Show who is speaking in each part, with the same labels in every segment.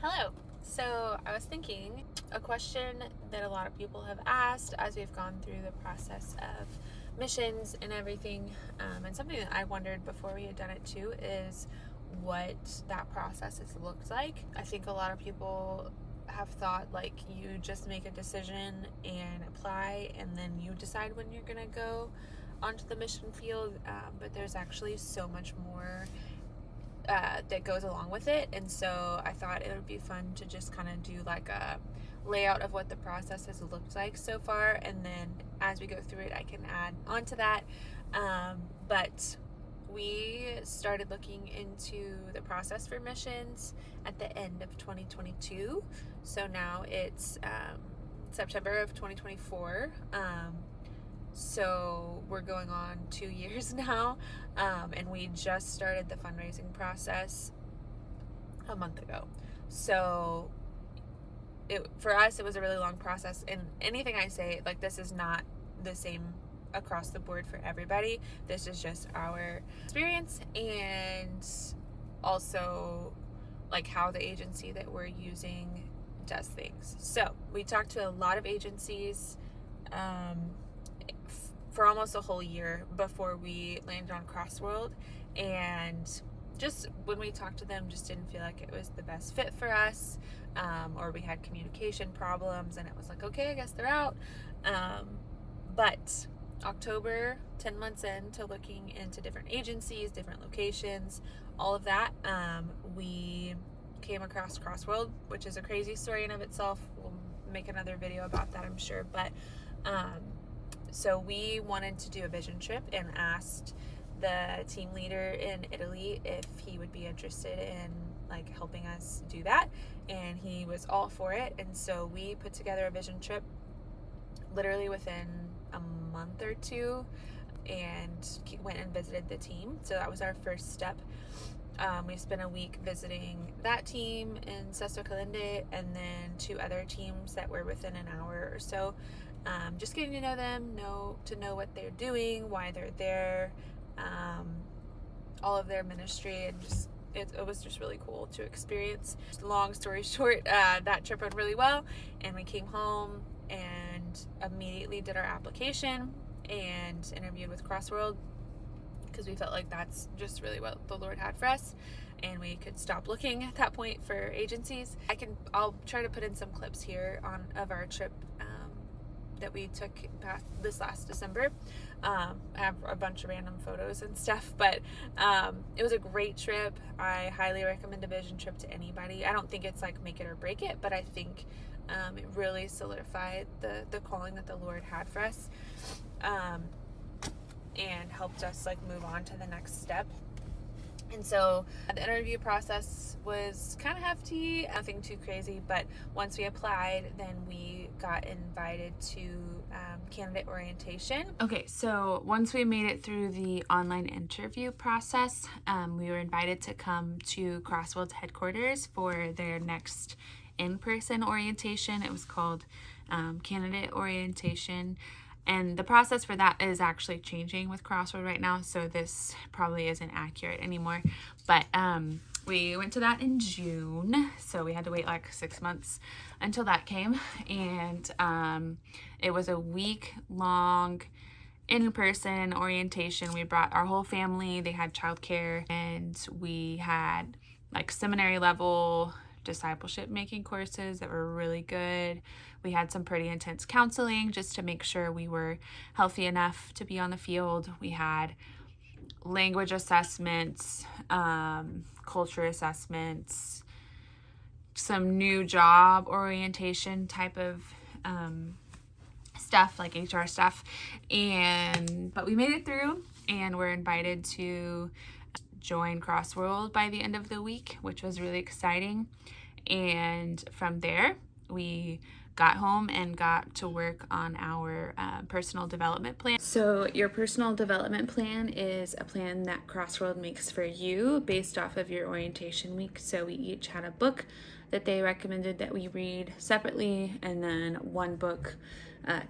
Speaker 1: Hello. So I was thinking a question that a lot of people have asked as we've gone through the process of missions and everything, and something that I wondered before we had done it too is what that process has looked like. I think a lot of people have thought like you just make a decision and apply and then you decide when you're gonna go onto the mission field, but there's actually so much more that goes along with it. And so I thought it would be fun to just kind of do like a layout of what the process has looked like so far, and then as we go through it I can add on to that. But we started looking into the process for missions at the end of 2022, so now it's September of 2024. So we're going on 2 years now, and we just started the fundraising process a month ago. So for us, it was a really long process. And anything I say, like, this is not the same across the board for everybody. This is just our experience, and also like how the agency that we're using does things. So we talked to a lot of agencies for almost a whole year before we landed on Crossworld, and just when we talked to them, just didn't feel like it was the best fit for us, or we had communication problems, and it was like, okay, I guess they're out. But October, 10 months into looking into different agencies, different locations, all of that, we came across Crossworld, which is a crazy story in of itself. We'll make another video about that, I'm sure. But so we wanted to do a vision trip and asked the team leader in Italy if he would be interested in like helping us do that, and he was all for it. And so we put together a vision trip literally within a month or two and went and visited the team. So that was our first step. We spent a week visiting that team in Sesto Calinde, and then 2 other teams that were within an hour or so. Just getting to know them, to know what they're doing, why they're there, all of their ministry, and just it was just really cool to experience. Long story short, that trip went really well, and we came home and immediately did our application and interviewed with Crossworld, because we felt like that's just really what the Lord had for us, and we could stop looking at that point for agencies. I'll try to put in some clips here of our trip that we took this last December. I have a bunch of random photos and stuff, but it was a great trip. I highly recommend a vision trip to anybody. I don't think it's like make it or break it, but I think it really solidified the calling that the Lord had for us, and helped us like move on to the next step. And so the interview process was kind of hefty, nothing too crazy, but once we applied, then we got invited to candidate orientation. Okay, so once we made it through the online interview process, we were invited to come to Crossworld's headquarters for their next in-person orientation. It was called candidate orientation. And the process for that is actually changing with Crossworld right now, so this probably isn't accurate anymore. But we went to that in June, so we had to wait like 6 months until that came. And it was a week-long in-person orientation. We brought our whole family. They had childcare, and we had like seminary level discipleship making courses that were really good. We had some pretty intense counseling just to make sure we were healthy enough to be on the field. We had language assessments, culture assessments, some new job orientation type of stuff, like HR stuff. But we made it through, and we're invited to join Crossworld by the end of the week, which was really exciting. And from there, we got home and got to work on our personal development plan. So your personal development plan is a plan that Crossworld makes for you based off of your orientation week. So we each had a book that they recommended that we read separately, and then one book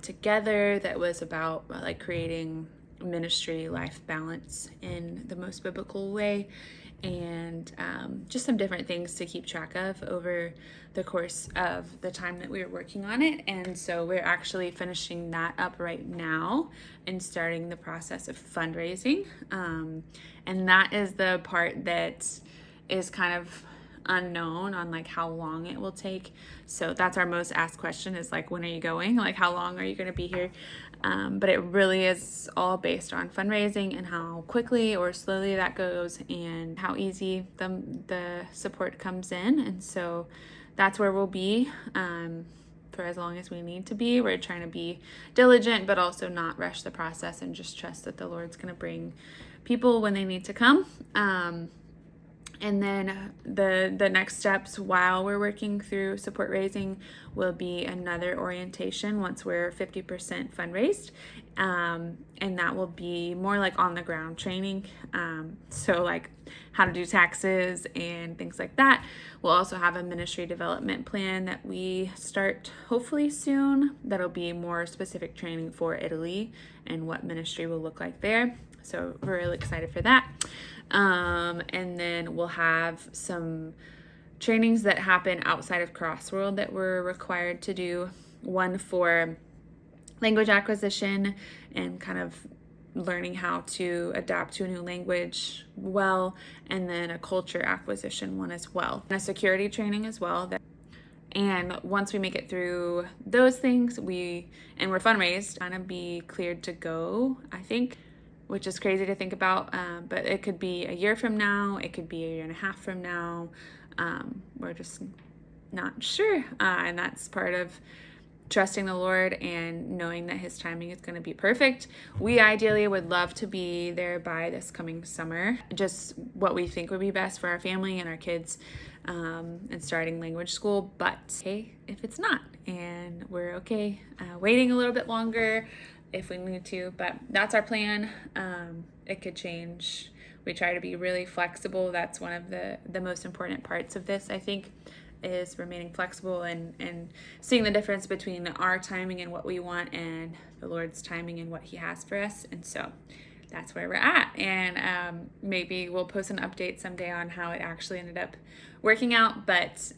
Speaker 1: together that was about like creating ministry life balance in the most biblical way. and just some different things to keep track of over the course of the time that we were working on it. And so we're actually finishing that up right now and starting the process of fundraising. And that is the part that is kind of unknown on like how long it will take. So that's our most asked question, is like, when are you going? Like, how long are you going to be here? But it really is all based on fundraising and how quickly or slowly that goes, and how easy the support comes in. And so that's where we'll be for as long as we need to be. We're trying to be diligent, but also not rush the process, and just trust that the Lord's going to bring people when they need to come. And then the next steps while we're working through support raising will be another orientation once we're 50% fundraised. And that will be more like on the ground training. So like how to do taxes and things like that. We'll also have a ministry development plan that we start hopefully soon. That'll be more specific training for Italy and what ministry will look like there. So we're really excited for that. And then we'll have some trainings that happen outside of Crossworld that we're required to do. One for language acquisition and kind of learning how to adapt to a new language well, and then a culture acquisition one as well, and a security training as well. And once we make it through those things, we're fundraised, kind of be cleared to go, I think, which is crazy to think about, but it could be a year from now, it could be a year and a half from now. We're just not sure, and that's part of trusting the Lord and knowing that His timing is going to be perfect. We ideally would love to be there by this coming summer, just what we think would be best for our family and our kids, and starting language school. But hey, if it's not, and we're okay waiting a little bit longer if we need to, but that's our plan. It could change. We try to be really flexible. That's one of the most important parts of this, I think, is remaining flexible and seeing the difference between our timing and what we want, and the Lord's timing and what He has for us. And so that's where we're at. And maybe we'll post an update someday on how it actually ended up working out, but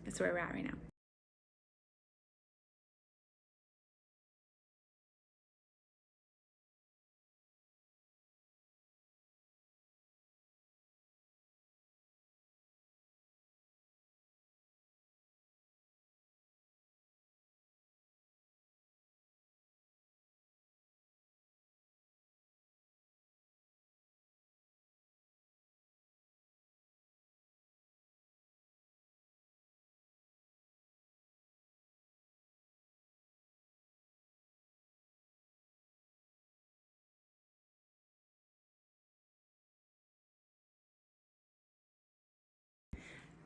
Speaker 1: that's where we're at right now.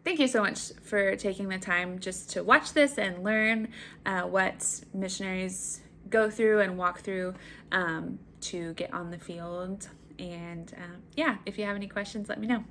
Speaker 1: Thank you so much for taking the time just to watch this and learn what missionaries go through and walk through to get on the field. And yeah, if you have any questions, let me know.